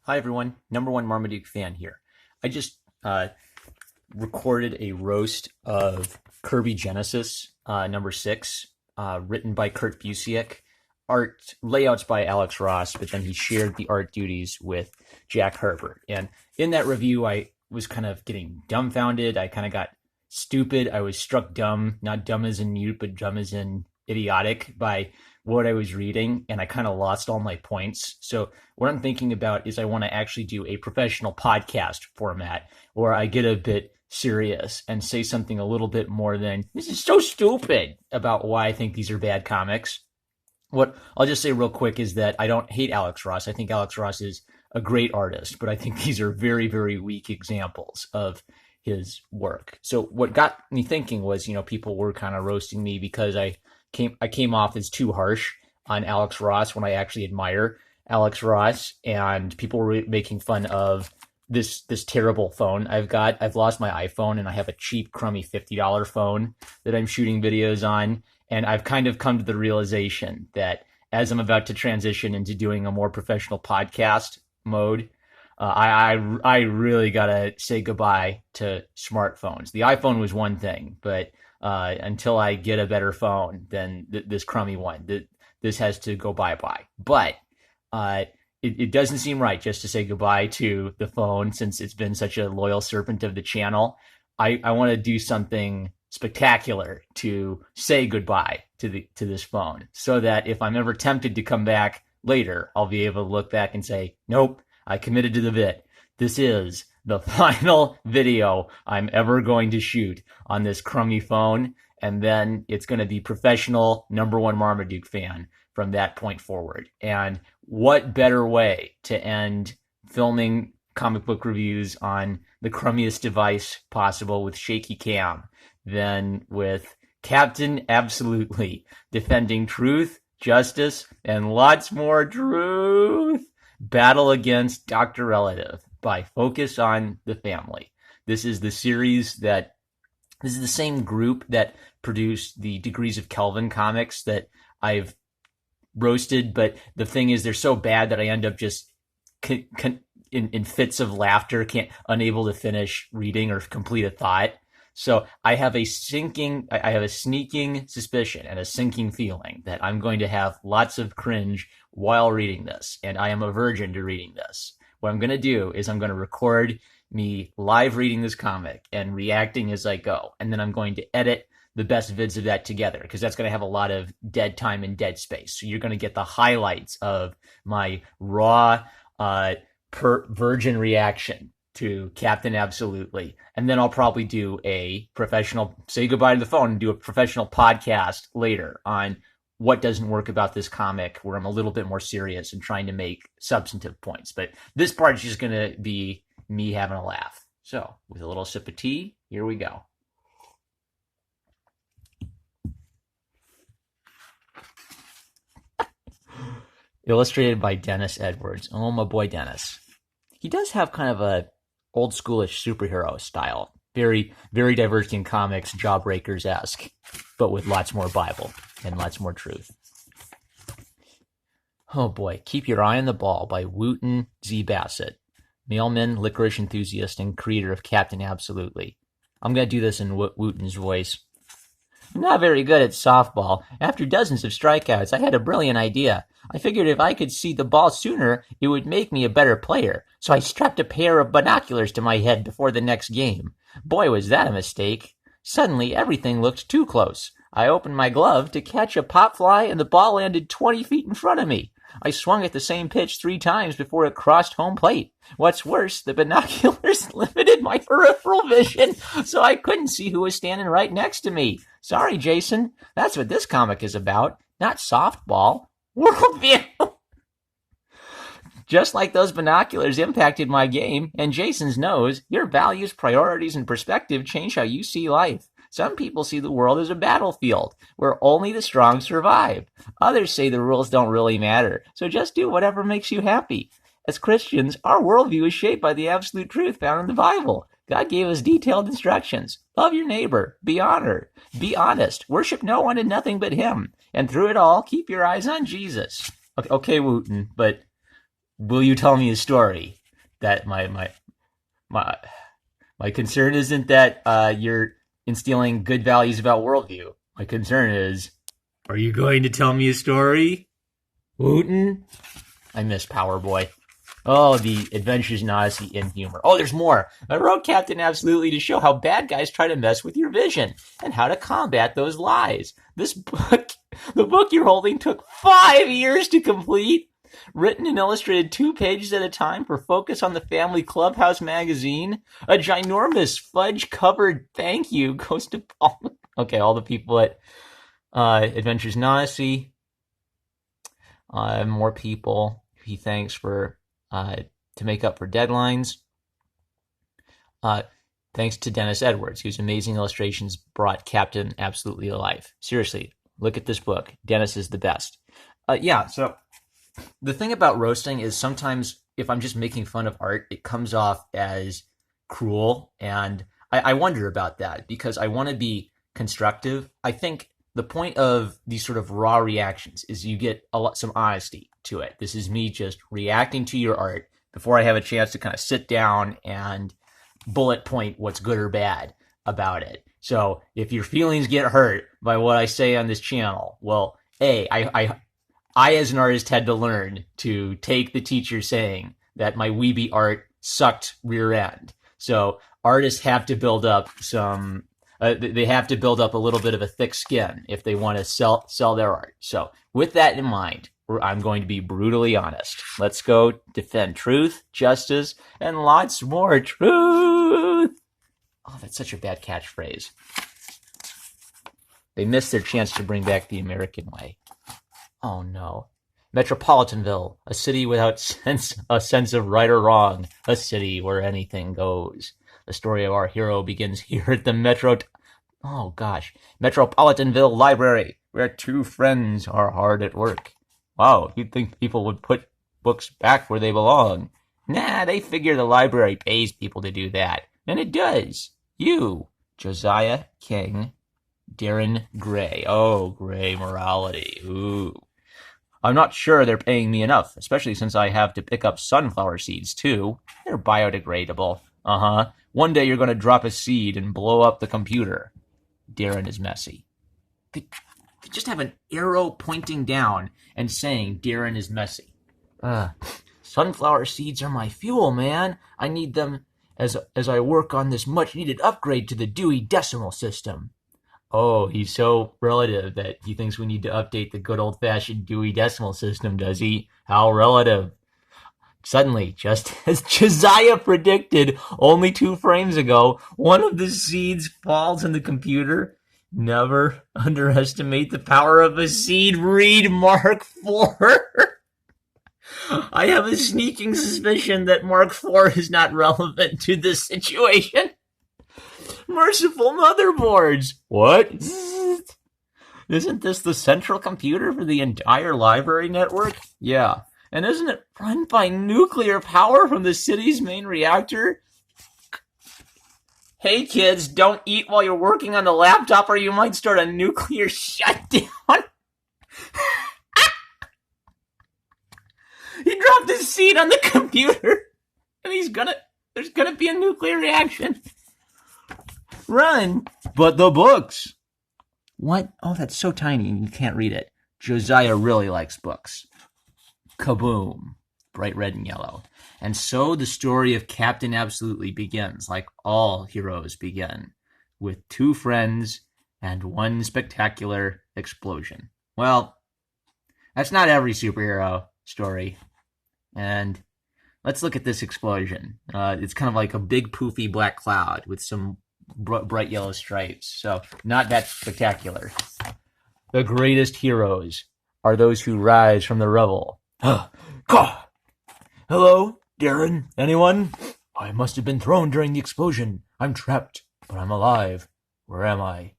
Hi everyone, number one Marmaduke fan here. I just recorded a roast of Kirby Genesis number 6, written by Kurt Busiek, art layouts by Alex Ross, but then he shared the art duties with Jack Herbert. And in that review, I was kind of getting dumbfounded. I kind of got stupid. I was struck dumb, not dumb as in mute, but dumb as in idiotic by what I was reading, and I kind of lost all my points. So what I'm thinking about is I want to actually do a professional podcast format where I get a bit serious and say something a little bit more than "this is so stupid" about why I think these are bad comics. What I'll just say real quick is that I don't hate Alex Ross. I think Alex Ross is a great artist, but I think these are very, very weak examples of his work. So what got me thinking was, people were kind of roasting me because I came off as too harsh on Alex Ross when I actually admire Alex Ross, and people were making fun of this terrible phone I've got. I've lost my iPhone, and I have a cheap, crummy $50 phone that I'm shooting videos on. And I've kind of come to the realization that as I'm about to transition into doing a more professional podcast mode, I really gotta say goodbye to smartphones. The iPhone was one thing, but until I get a better phone than this crummy one, this has to go bye-bye. But it doesn't seem right just to say goodbye to the phone since it's been such a loyal servant of the channel. I want to do something spectacular to say goodbye to this phone, so that if I'm ever tempted to come back later, I'll be able to look back and say, nope, I committed to the bit. This is the final video I'm ever going to shoot on this crummy phone, and then it's going to be professional number one Marmaduke fan from that point forward. And what better way to end filming comic book reviews on the crummiest device possible with shaky cam than with Captain Absolutely defending truth, justice, and lots more truth. Battle against Dr. Relative by Focus on the Family. This is the same group that produced the Degrees of Kelvin comics that I've roasted, but the thing is they're so bad that I end up just in fits of laughter, unable to finish reading or complete a thought. So I have a sneaking suspicion and a sinking feeling that I'm going to have lots of cringe while reading this, and I am a virgin to reading this. What I'm going to do is I'm going to record me live reading this comic and reacting as I go, and then I'm going to edit the best vids of that together, because that's going to have a lot of dead time and dead space. So you're going to get the highlights of my raw virgin reaction to Captain Absolutely. And then I'll probably do say goodbye to the phone and do a professional podcast later on what doesn't work about this comic, where I'm a little bit more serious and trying to make substantive points. But this part is just going to be me having a laugh. So with a little sip of tea, here we go. Illustrated by Dennis Edwards. Oh, my boy Dennis. He does have kind of a old schoolish superhero style. Very, very Divergent Comics, Jawbreakers-esque, but with lots more Bible and lots more truth. Oh boy, Keep Your Eye on the Ball by Wooten Z. Bassett, mailman, licorice enthusiast, and creator of Captain Absolutely. I'm going to do this in Wooten's voice. I'm not very good at softball. After dozens of strikeouts, I had a brilliant idea. I figured if I could see the ball sooner, it would make me a better player. So I strapped a pair of binoculars to my head before the next game. Boy, was that a mistake. Suddenly, everything looked too close. I opened my glove to catch a pop fly, and the ball landed 20 feet in front of me. I swung at the same pitch 3 times before it crossed home plate. What's worse, the binoculars limited my peripheral vision, so I couldn't see who was standing right next to me. Sorry, Jason. That's what this comic is about. Not softball. Worldview. Just like those binoculars impacted my game, and Jason's knows, your values, priorities, and perspective change how you see life. Some people see the world as a battlefield where only the strong survive. Others say the rules don't really matter, so just do whatever makes you happy. As Christians, our worldview is shaped by the absolute truth found in the Bible. God gave us detailed instructions. Love your neighbor. Be honored. Be honest. Worship no one and nothing but Him. And through it all, keep your eyes on Jesus. Okay, Wooten, but will you tell me a story? that my my concern isn't that you're instilling good values about worldview. My concern is, are you going to tell me a story? Wooten? I miss Power Boy. Oh, the adventures in Odyssey in humor. Oh, there's more. I wrote Captain Absolutely to show how bad guys try to mess with your vision and how to combat those lies. This book, the book you're holding, took 5 years to complete. Written and illustrated 2 pages at a time for Focus on the Family Clubhouse magazine. A ginormous fudge-covered thank you goes to all the people at Adventures in Odyssey. More people he thanks for to make up for deadlines. Thanks to Dennis Edwards, whose amazing illustrations brought Captain absolutely alive. Seriously, look at this book. Dennis is the best. So the thing about roasting is sometimes if I'm just making fun of art, it comes off as cruel. And I wonder about that because I want to be constructive. I think the point of these sort of raw reactions is you get some honesty to it. This is me just reacting to your art before I have a chance to kind of sit down and bullet point what's good or bad about it. So if your feelings get hurt by what I say on this channel, well, I as an artist had to learn to take the teacher saying that my weeby art sucked rear end. So artists have to build up they have to build up a little bit of a thick skin if they want to sell their art. So with that in mind, I'm going to be brutally honest. Let's go defend truth, justice, and lots more truth. Oh, that's such a bad catchphrase. They missed their chance to bring back the American way. Oh no. Metropolitanville, a city without a sense of right or wrong, a city where anything goes. The story of our hero begins here at the Metropolitanville Library, where 2 friends are hard at work. Wow, you'd think people would put books back where they belong. Nah, they figure the library pays people to do that. And it does. You, Josiah King, Darren Gray. Oh, Gray morality. Ooh. I'm not sure they're paying me enough, especially since I have to pick up sunflower seeds, too. They're biodegradable. One day you're going to drop a seed and blow up the computer. Darren is messy. They just have an arrow pointing down and saying Darren is messy. Sunflower seeds are my fuel, man. I need them as I work on this much-needed upgrade to the Dewey Decimal System. Oh, he's so relative that he thinks we need to update the good old-fashioned Dewey Decimal System, does he? How relative. Suddenly, just as Josiah predicted only 2 frames ago, one of the seeds falls in the computer. Never underestimate the power of a seed. Read Mark IV. I have a sneaking suspicion that Mark IV is not relevant to this situation. Merciful motherboards. What? Isn't this the central computer for the entire library network? Yeah. And isn't it run by nuclear power from the city's main reactor? Hey kids, don't eat while you're working on the laptop or you might start a nuclear shutdown. He dropped his seed on the computer and there's gonna be a nuclear reaction. Run! But the books. What? Oh, that's so tiny and you can't read it. Josiah really likes books. Kaboom. Bright red and yellow. And so the story of Captain Absolutely begins, like all heroes begin, with 2 friends and 1 spectacular explosion. Well, that's not every superhero story. And let's look at this explosion. It's kind of like a big poofy black cloud with some bright yellow stripes. So not that spectacular. The greatest heroes are those who rise from the rubble. Hello, Darren? Anyone? I must have been thrown during the explosion. I'm trapped, but I'm alive. Where am I?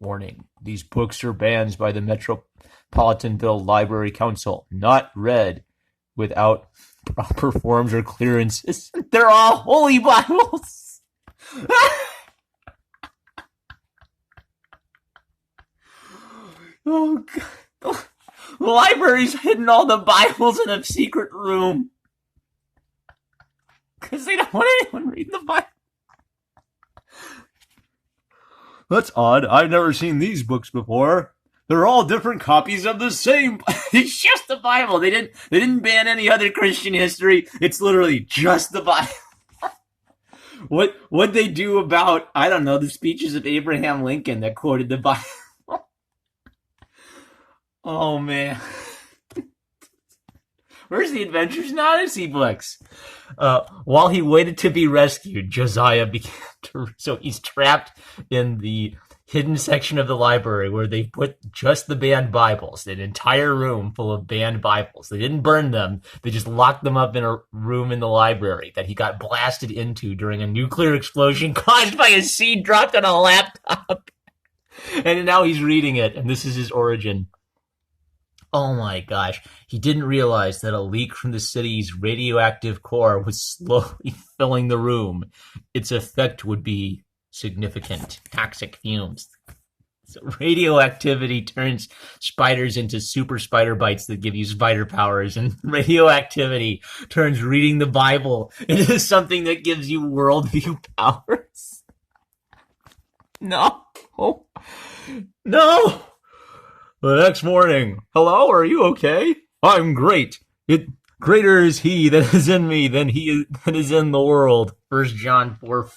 Warning, these books are banned by the Metropolitanville Library Council. Not read without proper forms or clearances. They're all holy Bibles! Oh, God. The library's hidden all the Bibles in a secret room. because they don't want anyone reading the Bible. That's odd. I've never seen these books before. They're all different copies of the same. It's just the Bible. They didn't ban any other Christian history. It's literally just the Bible. What'd they do about, I don't know, the speeches of Abraham Lincoln that quoted the Bible? Oh man. Where's the Adventures in Odyssey books? While he waited to be rescued, Josiah began to... So he's trapped in the hidden section of the library where they put just the banned Bibles, an entire room full of banned Bibles. They didn't burn them. They just locked them up in a room in the library that he got blasted into during a nuclear explosion caused by a seed dropped on a laptop. And now he's reading it, and this is his origin. Oh my gosh, he didn't realize that a leak from the city's radioactive core was slowly filling the room. Its effect would be significant. Toxic fumes. So radioactivity turns spiders into super spider bites that give you spider powers, and radioactivity turns reading the Bible into something that gives you worldview powers. No. No! The next morning, hello, are you okay? I'm great. Greater is he that is in me than he that is in the world. 1 John 4:4.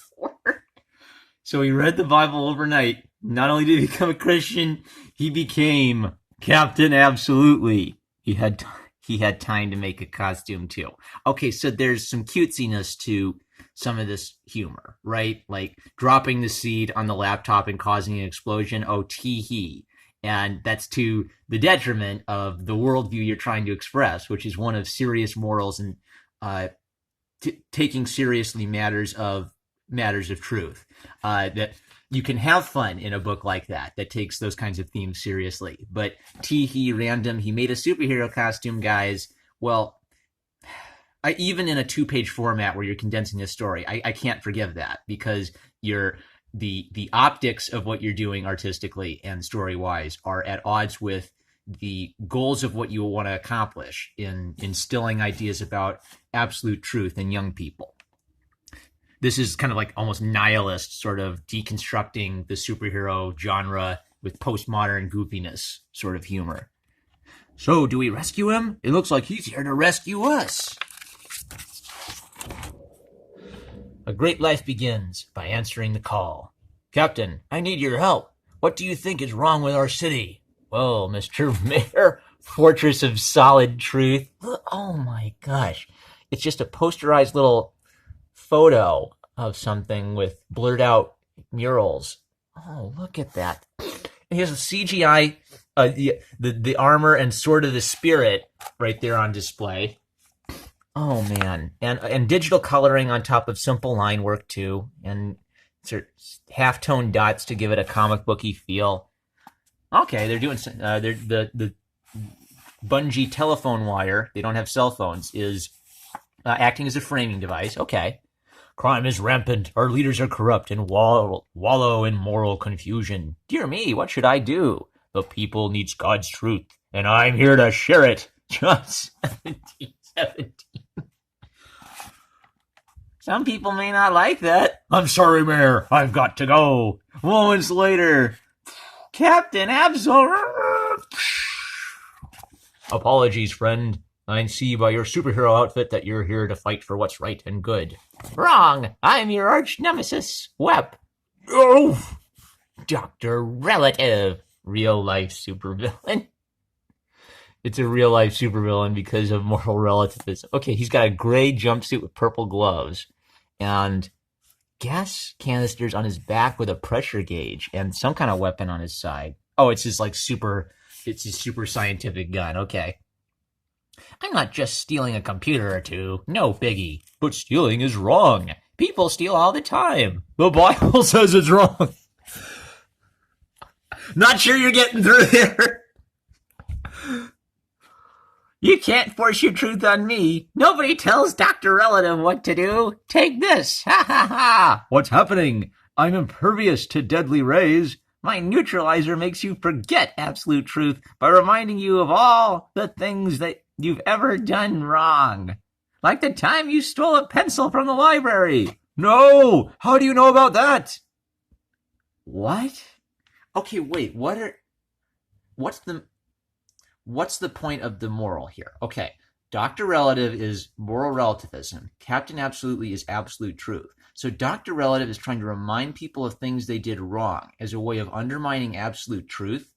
So he read the Bible overnight. Not only did he become a Christian, he became Captain Absolutely. He had time to make a costume too. Okay, so there's some cutesiness to some of this humor, right? Like dropping the seed on the laptop and causing an explosion. Oh, tee-hee. And that's to the detriment of the worldview you're trying to express, which is one of serious morals and taking seriously matters of truth. That you can have fun in a book like that takes those kinds of themes seriously. But tee-hee, random, he made a superhero costume, guys. Well, even in a 2-page format where you're condensing a story, I can't forgive that, because the optics of what you're doing artistically and story-wise are at odds with the goals of what you want to accomplish in instilling ideas about absolute truth in young people. This is kind of like almost nihilist, sort of deconstructing the superhero genre with postmodern goofiness sort of humor. So, do we rescue him? It looks like he's here to rescue us. A great life begins by answering the call. Captain, I need your help. What do you think is wrong with our city? Well, Mr. Mayor, Fortress of Solid Truth. Oh my gosh. It's just a posterized little photo of something with blurred out murals. Oh, look at that. And here's a CGI, the armor and Sword of the Spirit right there on display. Oh man, and digital coloring on top of simple line work too, and sort of half-tone dots to give it a comic booky feel. Okay, they're doing the bungee telephone wire. They don't have cell phones. Is acting as a framing device. Okay, crime is rampant. Our leaders are corrupt and wallow in moral confusion. Dear me, what should I do? The people needs God's truth, and I'm here to share it. John 17:17. Some people may not like that. I'm sorry, Mayor. I've got to go. Moments later, Captain Absolute. Apologies, friend. I see by your superhero outfit that you're here to fight for what's right and good. Wrong. I'm your arch nemesis, Wep. Oh, Dr. Relative. Real life supervillain. It's a real life supervillain because of moral relativism. Okay, he's got a gray jumpsuit with purple gloves and gas canisters on his back with a pressure gauge and some kind of weapon on his side. Oh, it's his super scientific gun. Okay. I'm not just stealing a computer or two. No biggie. But stealing is wrong. People steal all the time. The Bible says it's wrong. Not sure you're getting through here. You can't force your truth on me. Nobody tells Dr. Relative what to do. Take this. Ha ha ha. What's happening? I'm impervious to deadly rays. My neutralizer makes you forget absolute truth by reminding you of all the things that you've ever done wrong. Like the time you stole a pencil from the library. No! How do you know about that? What? Okay, wait, what's the point of the moral here? Okay, Dr. Relative is moral relativism. Captain Absolutely is absolute truth. So Dr. Relative is trying to remind people of things they did wrong as a way of undermining absolute truth.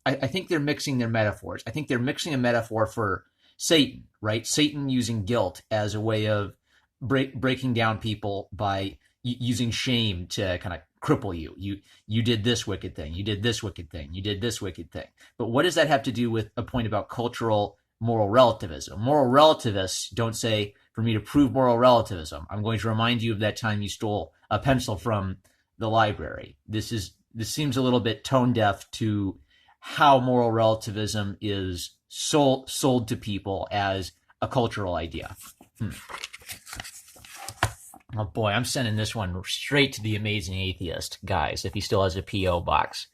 I think they're mixing their metaphors. I think they're mixing a metaphor for Satan, right? Satan using guilt as a way of breaking down people by using shame to kind of cripple you. You did this wicked thing. You did this wicked thing. You did this wicked thing. But what does that have to do with a point about cultural moral relativism? Moral relativists don't say, for me to prove moral relativism, I'm going to remind you of that time you stole a pencil from the library. This seems a little bit tone deaf to how moral relativism is sold to people as a cultural idea. Oh boy, I'm sending this one straight to the Amazing Atheist, guys, if he still has a P.O. box.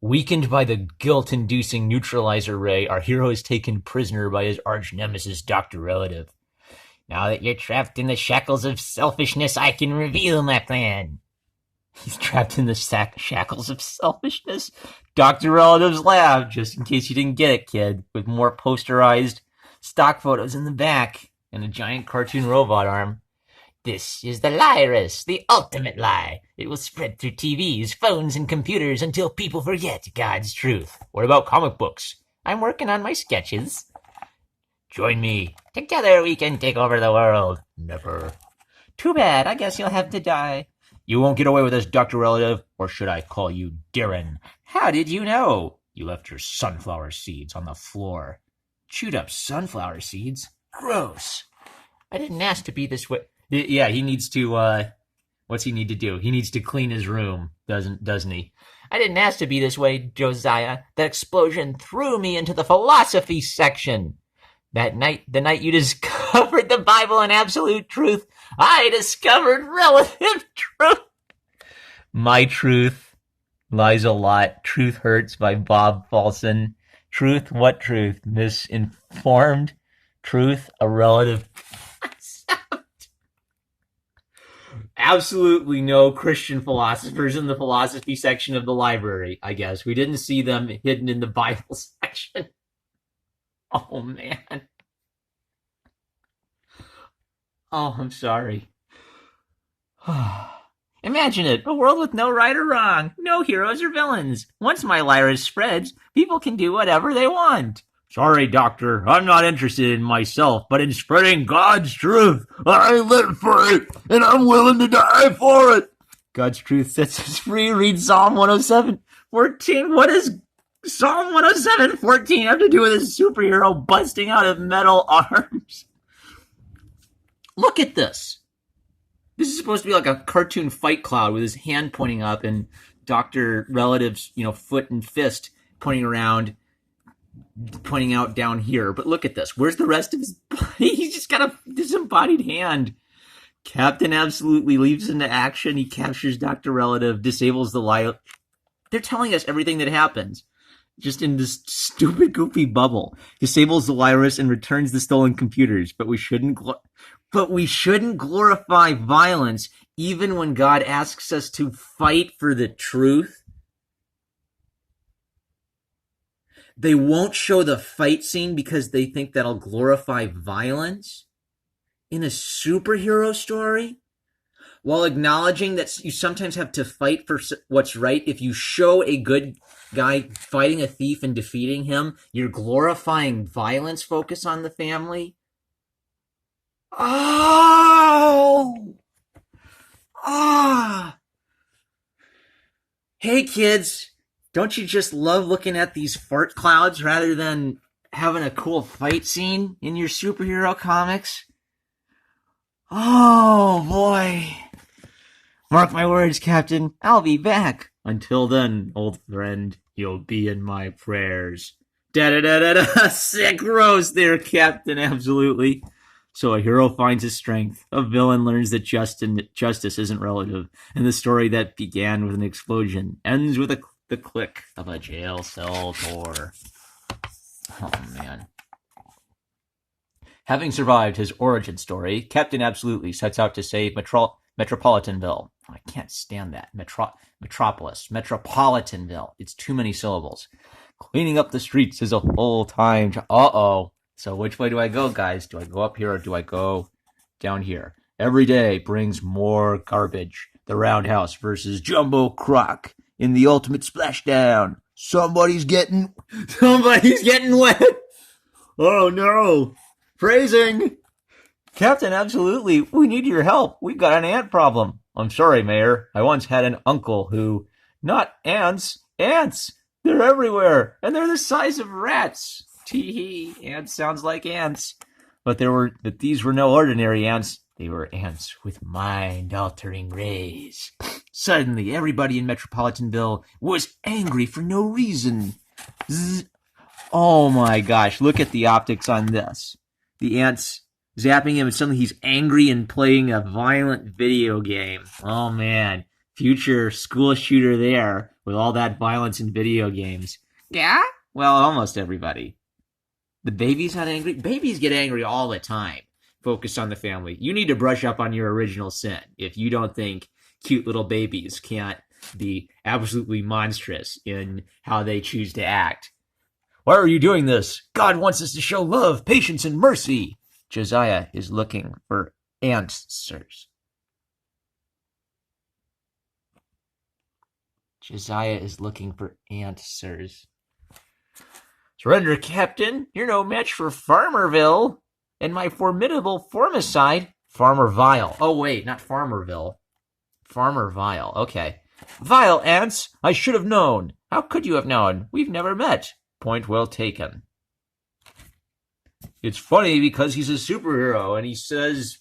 Weakened by the guilt-inducing neutralizer ray, our hero is taken prisoner by his arch-nemesis, Dr. Relative. Now that you're trapped in the shackles of selfishness, I can reveal my plan. He's trapped in the shackles of selfishness. Dr. Relative's lab, just in case you didn't get it, kid, with more posterized stock photos in the back and a giant cartoon robot arm. This is the Lyrus, the ultimate lie. It will spread through TVs, phones, and computers until people forget God's truth. What about comic books? I'm working on my sketches. Join me. Together we can take over the world. Never. Too bad. I guess you'll have to die. You won't get away with this, Dr. Relative, or should I call you Darren? How did you know? You left your sunflower seeds on the floor. Chewed up sunflower seeds? Gross. I didn't ask to be this way. Yeah, he needs to, what's he need to do? He needs to clean his room, doesn't he? I didn't ask to be this way, Josiah. That explosion threw me into the philosophy section. That night, the night you discovered the Bible and absolute truth, I discovered relative truth. My Truth, Lies a Lot, Truth Hurts by Bob Folson. Truth, what truth? Misinformed truth, a relative concept. Absolutely no Christian philosophers in the philosophy section of the library, I guess. We didn't see them hidden in the Bible section. Oh, man. Oh, I'm sorry. Imagine it, a world with no right or wrong, no heroes or villains. Once my Lyrus spreads, people can do whatever they want. Sorry, Doctor, I'm not interested in myself, but in spreading God's truth. I live for it, and I'm willing to die for it. God's truth sets us free. Read Psalm 107:14. What does Psalm 107:14 have to do with a superhero busting out of metal arms? Look at this. This is supposed to be like a cartoon Fight Cloud with his hand pointing up and Dr. Relative's, foot and fist pointing around, pointing out down here. But look at this. Where's the rest of his body? He's just got a disembodied hand. Captain Absolutely leaps into action. He captures Dr. Relative, disables the light. They're telling us everything that happens. Just in this stupid, goofy bubble. Disables the Lyrus and returns the stolen computers. But we shouldn't glorify violence even when God asks us to fight for the truth. They won't show the fight scene because they think that'll glorify violence in a superhero story, while acknowledging that you sometimes have to fight for what's right. If you show a good guy fighting a thief and defeating him, you're glorifying violence. Focus on the family. Hey kids, don't you just love looking at these fart clouds rather than having a cool fight scene in your superhero comics? Oh boy. Mark my words, Captain, I'll be back. Until then, old friend, you'll be in my prayers. Da-da-da-da-da. Sick roast there, Captain, absolutely. So a hero finds his strength. A villain learns that justice isn't relative. And the story that began with an explosion ends with the click of a jail cell door. Oh, man. Having survived his origin story, Captain Absolutely sets out to save Metropolitanville. Oh, I can't stand that. Metropolis. Metropolitanville. It's too many syllables. Cleaning up the streets is a full-time job. Uh-oh. So which way do I go, guys? Do I go up here or do I go down here? Every day brings more garbage. The Roundhouse versus Jumbo Croc in the ultimate splashdown. Somebody's getting wet. Oh no. Phrasing. Captain, absolutely. We need your help. We've got an ant problem. I'm sorry, Mayor. I once had an uncle who... Not ants. Ants. They're everywhere. And they're the size of rats. Tee-hee. Ants sounds like ants. But these were no ordinary ants. They were ants with mind-altering rays. Suddenly, everybody in Metropolitanville was angry for no reason. Oh my gosh, look at the optics on this. The ant's zapping him, and suddenly he's angry and playing a violent video game. Oh man, future school shooter there with all that violence in video games. Yeah? Well, almost everybody. The baby's not angry? Babies get angry all the time. Focus on the family. You need to brush up on your original sin if you don't think cute little babies can't be absolutely monstrous in how they choose to act. Why are you doing this? God wants us to show love, patience, and mercy. Josiah is looking for answers. Josiah is looking for answers. Surrender, Captain. You're no match for Farmerville. And my formidable formicide, Farmer Vile. Oh, wait, not Farmerville. Farmer Vile, okay. Vile ants, I should have known. How could you have known? We've never met. Point well taken. It's funny because he's a superhero and he says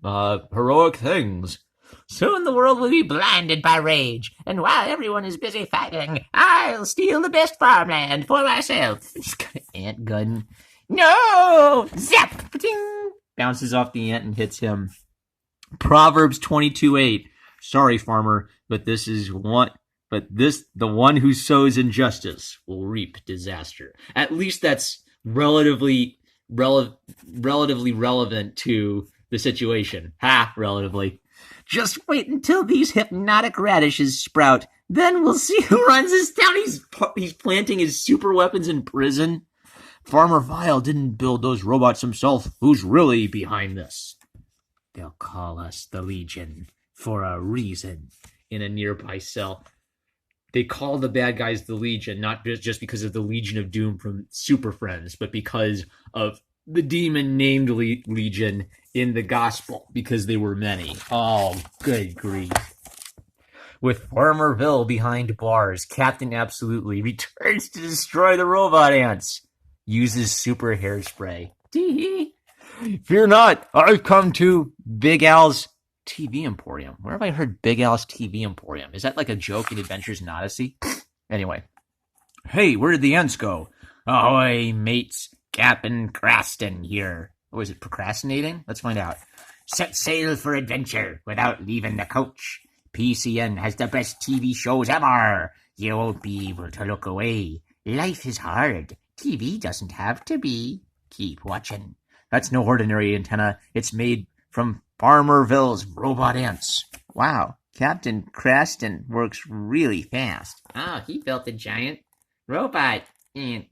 heroic things. Soon the world will be blinded by rage, and while everyone is busy fighting, I'll steal the best farmland for myself. He's got an ant gun. No! Zap! Ding! Bounces off the ant and hits him. Proverbs 22:8. Sorry, farmer, but the one who sows injustice will reap disaster. At least that's relatively relevant to the situation. Relatively. Just wait until these hypnotic radishes sprout. Then we'll see who runs this town. He's planting his super weapons in prison. Farmer Vile didn't build those robots himself. Who's really behind this? They'll call us the Legion for a reason. In a nearby cell. They call the bad guys the Legion, not just because of the Legion of Doom from Super Friends, but because of the demon named Legion in the gospel, because they were many. Oh, good grief. With Farmerville behind bars, Captain Absolutely returns to destroy the robot ants. Uses super hairspray. Tee-hee. Fear not, I've come to Big Al's TV Emporium. Where have I heard Big Al's TV Emporium? Is that like a joke in Adventures in Odyssey? Anyway. Hey, where did the ants go? Ahoy, mates. Captain Craston here. Oh, is it procrastinating? Let's find out. Set sail for adventure without leaving the coach. PCN has the best TV shows ever. You won't be able to look away. Life is hard. TV doesn't have to be. Keep watching. That's no ordinary antenna. It's made from Farmerville's robot ants. Wow, Captain Craston works really fast. Oh, he built a giant robot ant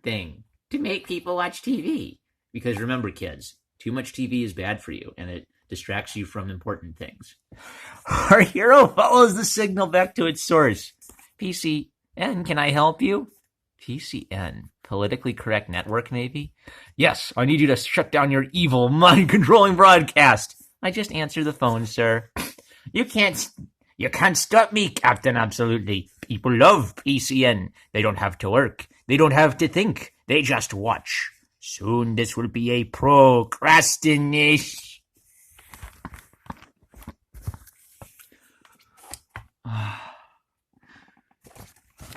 thing to make people watch TV. Because remember, kids, too much TV is bad for you, and it distracts you from important things. Our hero follows the signal back to its source. PCN, can I help you? PCN, politically correct network, maybe? Yes, I need you to shut down your evil, mind-controlling broadcast. I just answer the phone, sir. You can't stop me, Captain Absolutely. People love PCN. They don't have to work. They don't have to think. They just watch. Soon this will be a procrastination.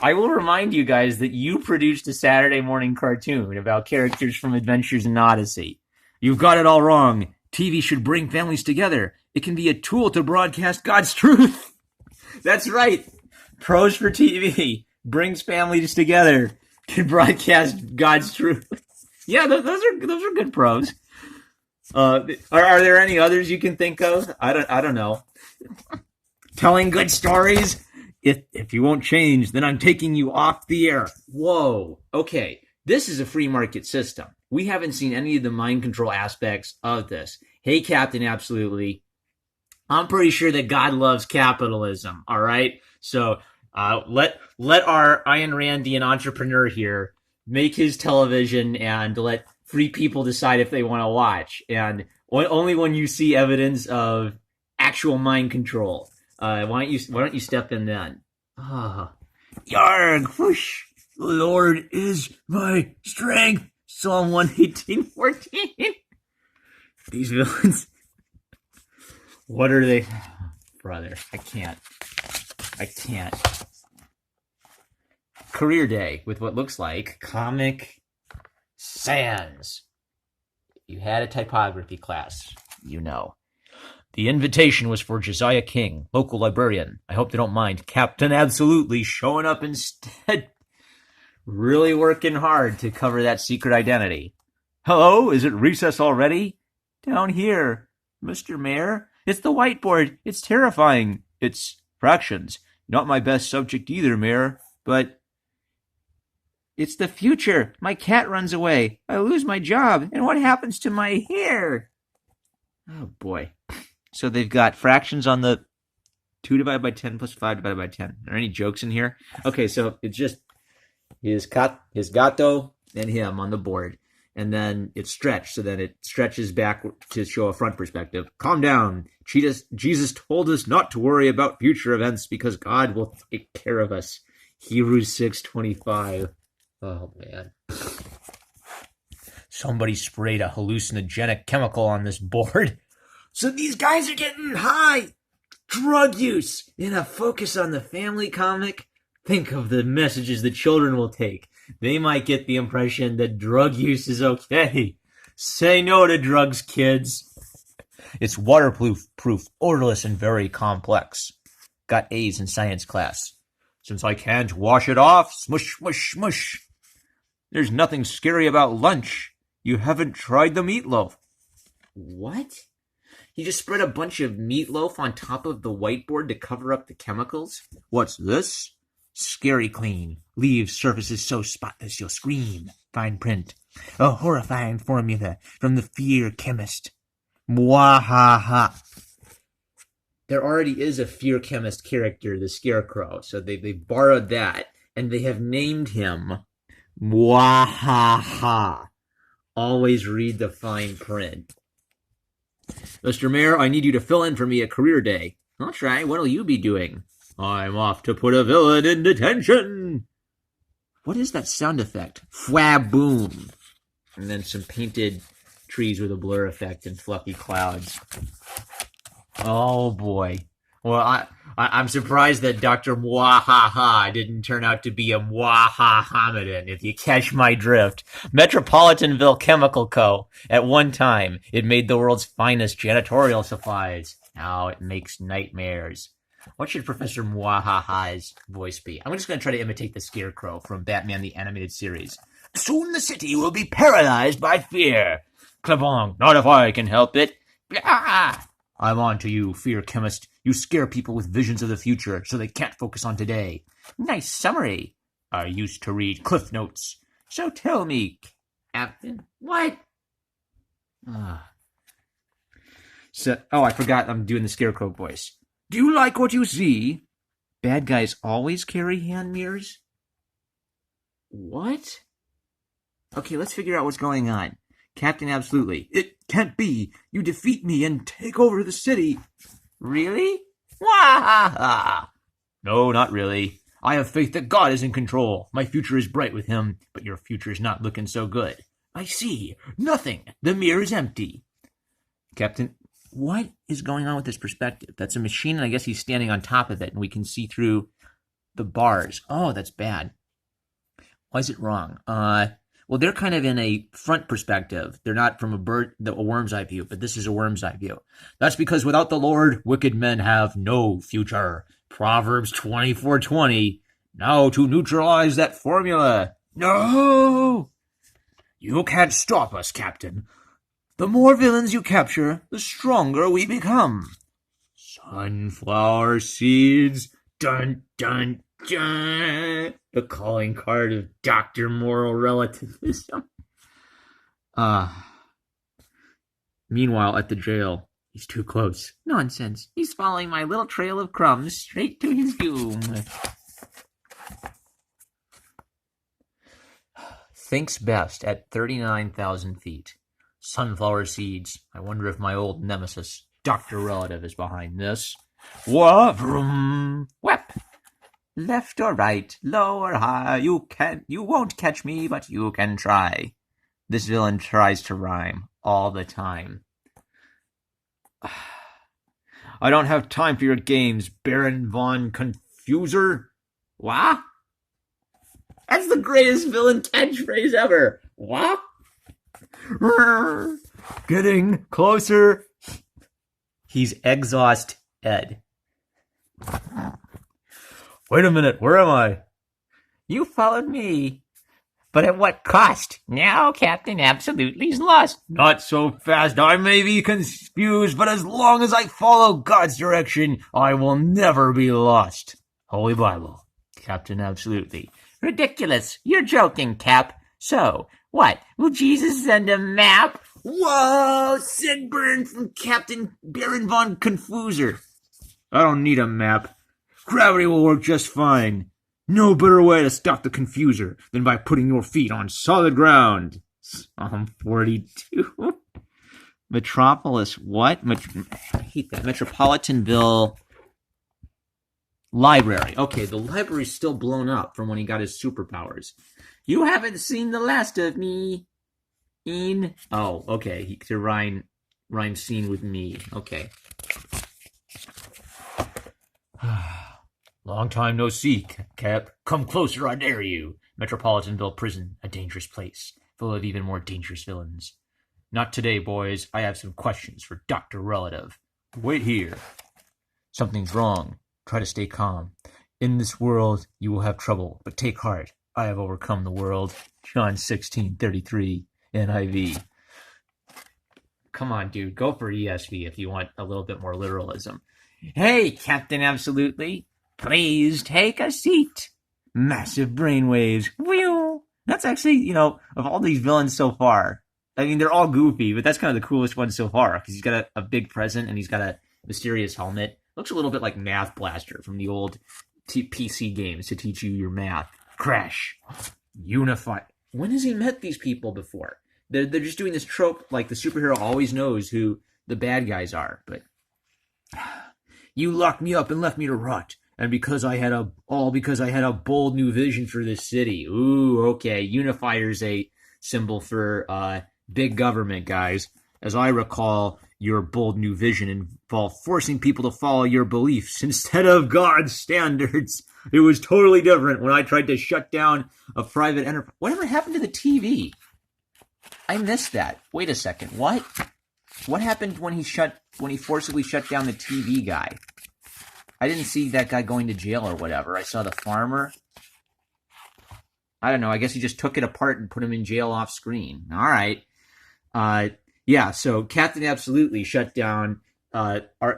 I will remind you guys that you produced a Saturday morning cartoon about characters from Adventures in Odyssey. You've got it all wrong. TV should bring families together. It can be a tool to broadcast God's truth. That's right. Pros for TV. Brings families together to broadcast God's truth. Yeah, those are good pros. Are there any others you can think of? I don't know. Telling good stories. If you won't change, then I'm taking you off the air. Whoa. Okay. This is a free market system. We haven't seen any of the mind control aspects of this. Hey, Captain, absolutely. I'm pretty sure that God loves capitalism. All right. So let our Ayn Randian entrepreneur here make his television and let free people decide if they want to watch. And only when you see evidence of actual mind control, why don't you step in then? Ah, yarg, whoosh. The Lord is my strength. Psalm 118:14. These villains. What are they? Brother, I can't. Career day with what looks like Comic Sans. You had a typography class, you know. The invitation was for Josiah King, local librarian. I hope they don't mind. Captain Absolutely showing up instead. Really working hard to cover that secret identity. Hello, is it recess already? Down here, Mr. Mayor. It's the whiteboard. It's terrifying. It's fractions. Not my best subject either, Mayor, but it's the future. My cat runs away. I lose my job. And what happens to my hair? Oh, boy. So they've got fractions on the 2 divided by 10 plus 5 divided by 10. Are there any jokes in here? Okay, so it's just his gato and him on the board. And then it's stretched, so then it stretches back to show a front perspective. Calm down. Jesus told us not to worry about future events because God will take care of us. Hebrews 6:25. Oh, man. Somebody sprayed a hallucinogenic chemical on this board. So these guys are getting high. Drug use in a focus on the family comic. Think of the messages the children will take. They might get the impression that drug use is okay. Say no to drugs, kids. It's waterproof, odorless, and very complex. Got A's in science class. Since I can't wash it off, smush, smush, smush. There's nothing scary about lunch. You haven't tried the meatloaf. What? He just spread a bunch of meatloaf on top of the whiteboard to cover up the chemicals? What's this? Scary clean. Leaves surfaces so spotless you'll scream. Fine print. A horrifying formula from the fear chemist. Mwahaha. There already is a fear chemist character, the Scarecrow, so they borrowed that, and they have named him Mwahaha. Always read the fine print. Mr. Mayor, I need you to fill in for me at career day. I'll try. What'll you be doing? I'm off to put a villain in detention. What is that sound effect? Fwaboom. And then some painted trees with a blur effect and fluffy clouds. Oh, boy. Well, I'm surprised that Dr. Mwahaha didn't turn out to be a Mwahahamedan, if you catch my drift. Metropolitanville Chemical Co. At one time, it made the world's finest janitorial supplies. Now it makes nightmares. What should Professor Mwahaha's voice be? I'm just going to try to imitate the Scarecrow from Batman the Animated Series. Soon the city will be paralyzed by fear. Klabong, not if I can help it. Blah! I'm on to you, fear chemist. You scare people with visions of the future so they can't focus on today. Nice summary. I used to read Cliff Notes. So tell me, Captain, what? I forgot I'm doing the Scarecrow voice. Do you like what you see? Bad guys always carry hand mirrors? What? Okay, let's figure out what's going on. Captain Absolutely. It can't be. You defeat me and take over the city. Really? Wahaha! No, not really. I have faith that God is in control. My future is bright with him, but your future is not looking so good. I see. Nothing. The mirror is empty. Captain, what is going on with this perspective? That's a machine, and I guess he's standing on top of it, and we can see through the bars. Oh, that's bad. Why is it wrong? Well, they're kind of in a front perspective. They're not from a worm's eye view, but this is a worm's eye view. That's because without the Lord, wicked men have no future. Proverbs 24:20. Now to neutralize that formula. No! You can't stop us, Captain. The more villains you capture, the stronger we become. Sunflower seeds. Dun, dun, dun. The calling card of Dr. Moral Relativism. Meanwhile, at the jail, he's too close. Nonsense. He's following my little trail of crumbs straight to his doom. Thinks best at 39,000 feet. Sunflower seeds. I wonder if my old nemesis, Dr. Relative, is behind this. Vroom. Whap. Left or right, low or high, you won't catch me, but you can try. This villain tries to rhyme all the time. I don't have time for your games, Baron von Confuser. What? That's the greatest villain catchphrase ever. What? Getting closer. He's Exhaust Ed. Wait a minute, where am I? You followed me. But at what cost? Now Captain Absolutely's lost. Not so fast, I may be confused, but as long as I follow God's direction, I will never be lost. Holy Bible, Captain Absolutely. Ridiculous, you're joking, Cap. So, what, will Jesus send a map? Whoa, Sid Burn from Captain Baron von Confuser. I don't need a map. Gravity will work just fine. No better way to stop the Confuser than by putting your feet on solid ground. Psalm 42. Metropolis, what? I hate that. Metropolitanville Library. Okay, the library's still blown up from when he got his superpowers. You haven't seen the last of me. Oh, okay. To rhyme scene with me. Okay. Long time no see, Cap. Come closer, I dare you. Metropolitanville Prison, a dangerous place, full of even more dangerous villains. Not today, boys. I have some questions for Dr. Relative. Wait here. Something's wrong. Try to stay calm. In this world, you will have trouble, but take heart. I have overcome the world. John 16:33, NIV. Come on, dude. Go for ESV if you want a little bit more literalism. Hey, Captain Absolutely. Please take a seat. Massive brainwaves. Whew. That's actually, of all these villains so far, I mean, they're all goofy, but that's kind of the coolest one so far, because he's got a big present and he's got a mysterious helmet. Looks a little bit like Math Blaster from the old PC games to teach you your math. Crash. Unify. When has he met these people before? They're just doing this trope like the superhero always knows who the bad guys are, but you locked me up and left me to rot. And because I had a bold new vision for this city. Ooh, okay. Unifier's a symbol for big government, guys. As I recall, your bold new vision involved forcing people to follow your beliefs instead of God's standards. It was totally different when I tried to shut down a private enterprise. Whatever happened to the TV? I missed that. Wait a second. What? What happened when he forcibly shut down the TV guy? I didn't see that guy going to jail or whatever. I saw the farmer. I don't know. I guess he just took it apart and put him in jail off screen. All right. Yeah, so Captain Absolutely shut down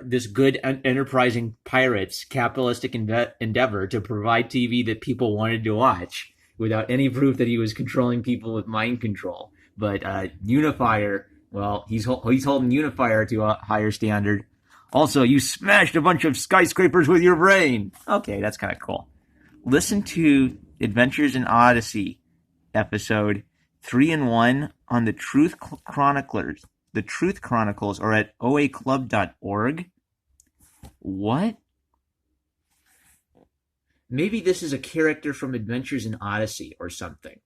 this good, enterprising pirates' capitalistic endeavor to provide TV that people wanted to watch without any proof that he was controlling people with mind control. But Unifier, well, he's holding Unifier to a higher standard. Also, you smashed a bunch of skyscrapers with your brain. Okay, that's kind of cool. Listen to Adventures in Odyssey, episode 3-in-1 on the Truth Chroniclers. The Truth Chronicles are at oaclub.org. What? Maybe this is a character from Adventures in Odyssey or something.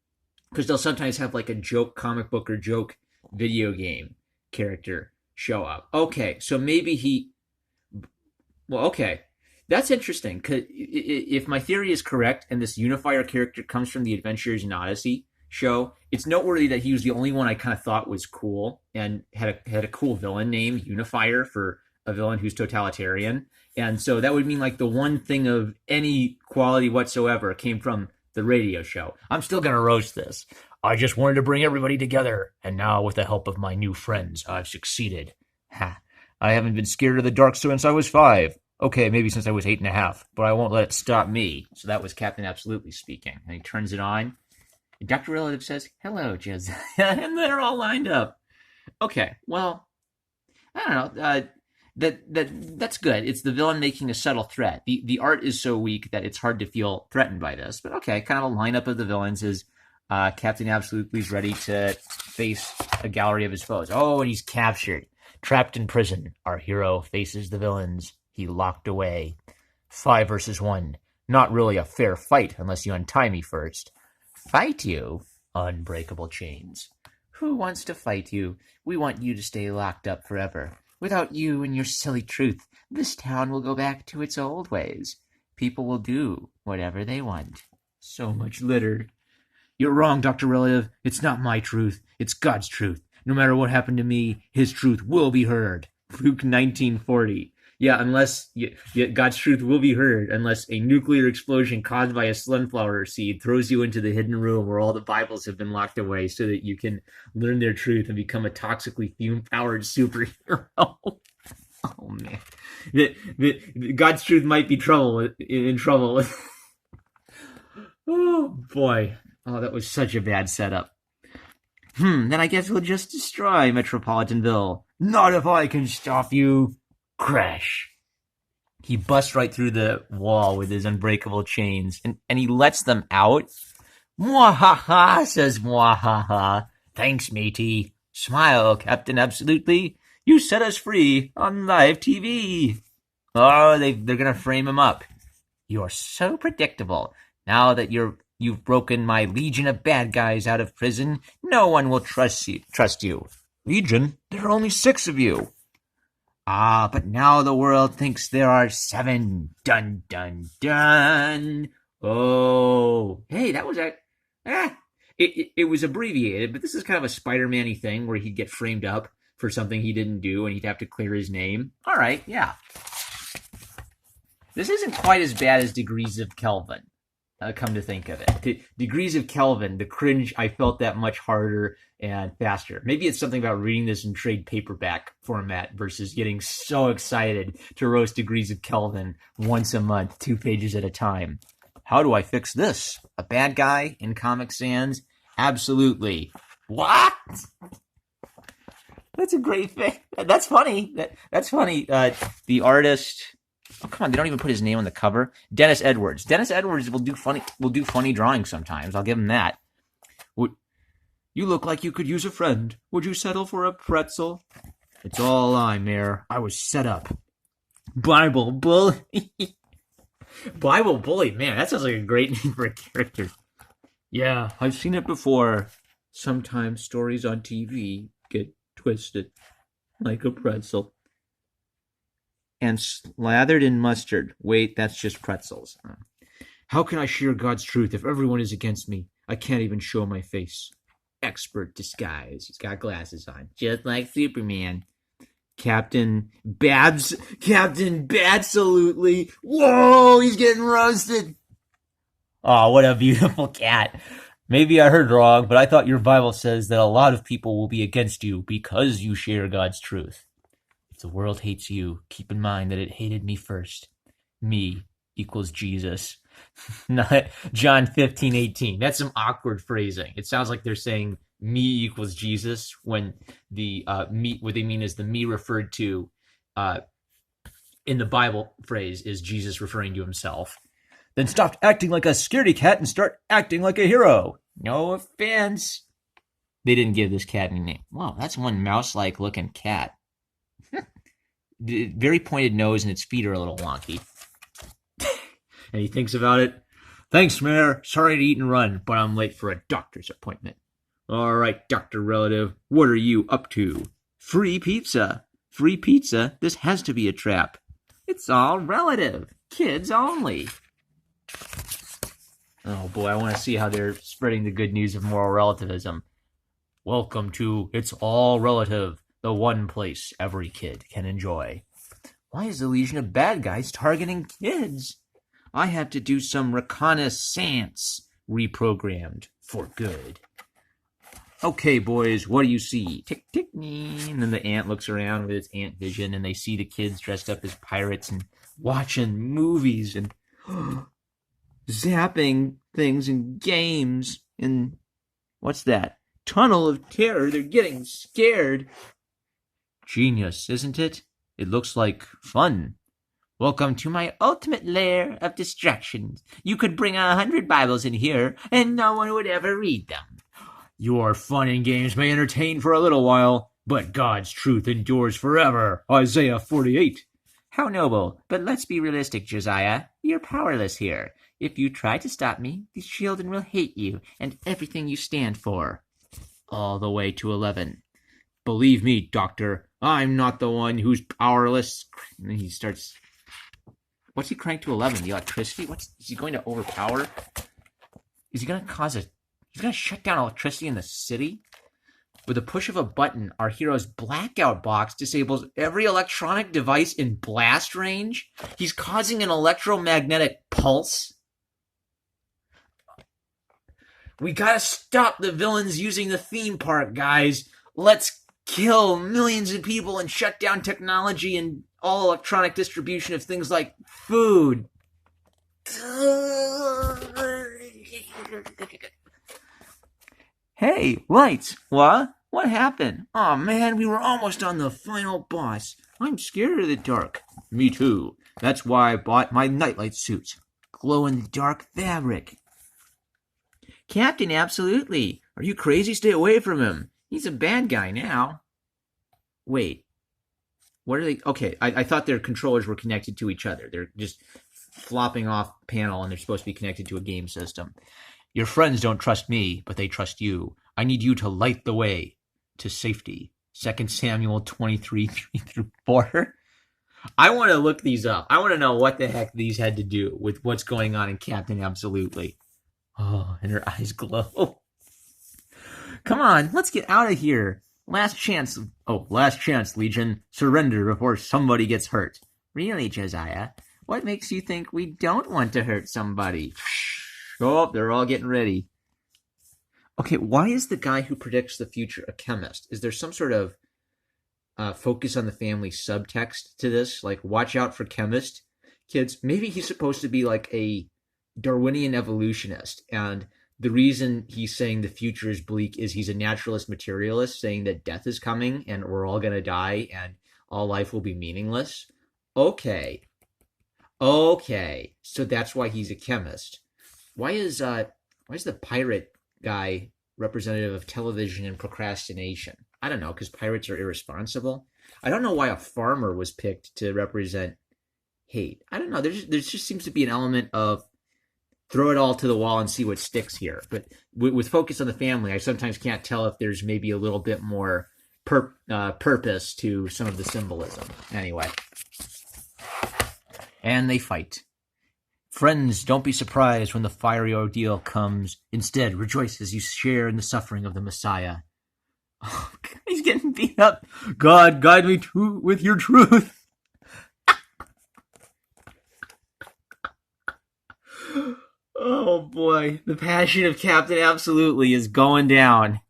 Because they'll sometimes have like a joke comic book or joke video game character show up. Okay, so maybe well, okay. That's interesting, because if my theory is correct and this Unifier character comes from the Adventures in Odyssey show, it's noteworthy that he was the only one I kind of thought was cool and had a cool villain name, Unifier, for a villain who's totalitarian. And so that would mean like the one thing of any quality whatsoever came from the radio show. I'm still going to roast this. I just wanted to bring everybody together, and now with the help of my new friends, I've succeeded. Ha! I haven't been scared of the dark since I was 5. Okay, maybe since I was 8.5, but I won't let it stop me. So that was Captain Absolutely speaking. And he turns it on. And Dr. Relative says, hello, Josiah. And they're all lined up. Okay, well, I don't know. That's good. It's the villain making a subtle threat. The art is so weak that it's hard to feel threatened by this. But okay, kind of a lineup of the villains is Captain Absolutely's ready to face a gallery of his foes. Oh, and he's captured. Trapped in prison, our hero faces the villains he locked away. 5 versus 1. Not really a fair fight unless you untie me first. Fight you? Unbreakable chains. Who wants to fight you? We want you to stay locked up forever. Without you and your silly truth, this town will go back to its old ways. People will do whatever they want. So much litter. You're wrong, Dr. Relative. It's not my truth. It's God's truth. No matter what happened to me, his truth will be heard. Luke 19:40. Yeah, God's truth will be heard unless a nuclear explosion caused by a sunflower seed throws you into the hidden room where all the Bibles have been locked away so that you can learn their truth and become a toxically fume-powered superhero. Oh, man. God's truth might be in trouble. Oh, boy. Oh, that was such a bad setup. Then I guess we'll just destroy Metropolitanville. Not if I can stop you. Crash. He busts right through the wall with his unbreakable chains, and he lets them out. Mwahaha, says Mwahaha. Thanks, matey. Smile, Captain Absolutely. You set us free on live TV. Oh, they're gonna frame him up. You're so predictable. Now that you've broken my legion of bad guys out of prison, no one will trust you. Legion? There are only 6 of you. Ah, but now the world thinks there are 7. Dun, dun, dun. Oh. Hey, that was it was abbreviated, but this is kind of a Spider-Man-y thing where he'd get framed up for something he didn't do and he'd have to clear his name. All right, yeah. This isn't quite as bad as Degrees of Kelvin. Come to think of it. Degrees of Kelvin, the Cringe, I felt that much harder and faster. Maybe it's something about reading this in trade paperback format versus getting so excited to roast Degrees of Kelvin once a month, 2 pages at a time. How do I fix this? A bad guy in Comic Sans? Absolutely. What? That's a great thing. That's funny. That's funny. The artist... Oh, come on, they don't even put his name on the cover. Dennis Edwards. Dennis Edwards will do funny drawings sometimes. I'll give him that. You look like you could use a friend. Would you settle for a pretzel? It's all I, Mayor. I was set up. Bible Bully. Bible Bully, man, that sounds like a great name for a character. Yeah, I've seen it before. Sometimes stories on TV get twisted like a pretzel. And slathered in mustard. Wait, that's just pretzels. How can I share God's truth if everyone is against me? I can't even show my face. Expert disguise. He's got glasses on, just like Superman. Captain Babsolutely. Whoa, he's getting roasted. Oh, what a beautiful cat. Maybe I heard wrong, but I thought your Bible says that a lot of people will be against you because you share God's truth. If the world hates you, keep in mind that it hated me first. Me equals Jesus. Not John 15:18. That's some awkward phrasing. It sounds like they're saying me equals Jesus when the me, what they mean is the me referred to in the Bible phrase is Jesus referring to himself. Then stop acting like a scaredy cat and start acting like a hero. No offense. They didn't give this cat any name. Wow, that's one mouse-like looking cat. Very pointed nose and its feet are a little wonky. And he thinks about it. Thanks, Mayor. Sorry to eat and run, but I'm late for a doctor's appointment. All right, Dr. Relative, what are you up to? Free pizza. Free pizza? This has to be a trap. It's all relative. Kids only. Oh boy, I want to see how they're spreading the good news of moral relativism. Welcome to It's All Relative, the one place every kid can enjoy. Why is the Legion of Bad Guys targeting kids? I have to do some reconnaissance, reprogrammed for good. Okay, boys, what do you see? Tick, tick, nee. And then the ant looks around with its ant vision, and they see the kids dressed up as pirates and watching movies and zapping things and games. And what's that? Tunnel of terror. They're getting scared. Genius, isn't it? It looks like fun. Welcome to my ultimate lair of distractions. You could bring 100 Bibles in here, and no one would ever read them. Your fun and games may entertain for a little while, but God's truth endures forever. Isaiah 48. How noble, but let's be realistic, Josiah. You're powerless here. If you try to stop me, these children will hate you and everything you stand for. All the way to 11. Believe me, Doctor, I'm not the one who's powerless. And then he starts... What's he crank to 11? The electricity? Is he going to overpower? Is he going to He's going to shut down electricity in the city? With a push of a button, our hero's blackout box disables every electronic device in blast range. He's causing an electromagnetic pulse. We gotta stop the villains using the theme park, guys. Let's kill millions of people and shut down technology and all electronic distribution of things like food. Hey, lights. What? What happened? Aw, man, we were almost on the final boss. I'm scared of the dark. Me too. That's why I bought my nightlight suits. Glow-in-the-dark fabric. Captain, absolutely. Are you crazy? Stay away from him. He's a bad guy now. Wait. What are they? Okay, I thought their controllers were connected to each other. They're just flopping off panel and they're supposed to be connected to a game system. Your friends don't trust me, but they trust you. I need you to light the way to safety. 2 Samuel 23, 3-4. I want to look these up. I want to know what the heck these had to do with what's going on in Captain Absolutely. Oh, and her eyes glow. Come on, let's get out of here. Last chance, Legion. Surrender before somebody gets hurt. Really, Josiah? What makes you think we don't want to hurt somebody? Oh, they're all getting ready. Okay, why is the guy who predicts the future a chemist? Is there some sort of focus on the family subtext to this? Like, watch out for chemist kids. Maybe he's supposed to be like a Darwinian evolutionist, and the reason he's saying the future is bleak is he's a naturalist materialist, saying that death is coming and we're all going to die and all life will be meaningless. Okay, so that's why he's a chemist. Why is the pirate guy representative of television and procrastination? I don't know, because pirates are irresponsible. I don't know why a farmer was picked to represent hate. I don't know. There just seems to be an element of throw it all to the wall and see what sticks here. But with focus on the family, I sometimes can't tell if there's maybe a little bit more purpose to some of the symbolism. Anyway. And they fight. Friends, don't be surprised when the fiery ordeal comes. Instead, rejoice as you share in the suffering of the Messiah. Oh, he's getting beat up. God, guide me with your truth. Oh boy, the passion of Captain Absolutely is going down.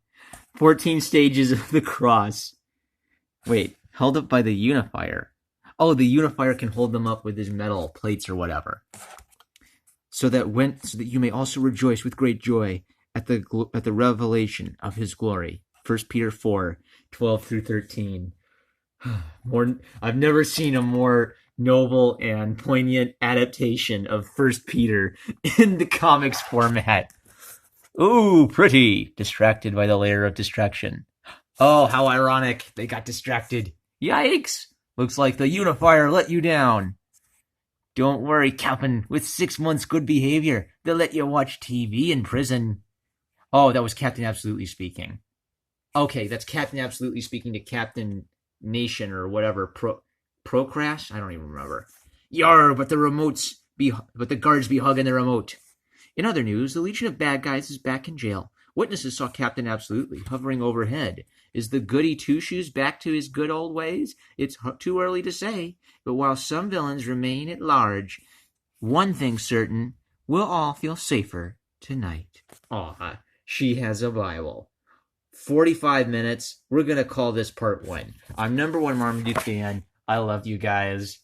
14 stages of the cross. Wait, held up by the unifier. Oh, the unifier can hold them up with his metal plates or whatever. So that you may also rejoice with great joy at the revelation of his glory. 1 Peter 4, 12-13. I've never seen a more noble and poignant adaptation of 1 Peter in the comics format. Ooh, pretty. Distracted by the layer of distraction. Oh, how ironic. They got distracted. Yikes. Looks like the unifier let you down. Don't worry, Captain. With 6 months good behavior, they'll let you watch TV in prison. Oh, that was Captain Absolutely speaking. Okay, that's Captain Absolutely speaking to Captain Nation or whatever. Procrash? I don't even remember. Yar, but the guards be hugging the remote. In other news, the Legion of Bad Guys is back in jail. Witnesses saw Captain Absolutely hovering overhead. Is the goody two-shoes back to his good old ways? It's too early to say, but while some villains remain at large, one thing's certain, we'll all feel safer tonight. Aw, she has a Bible. 45 minutes. We're going to call this part 1. I'm number 1 Marmaduke fan. I love you guys.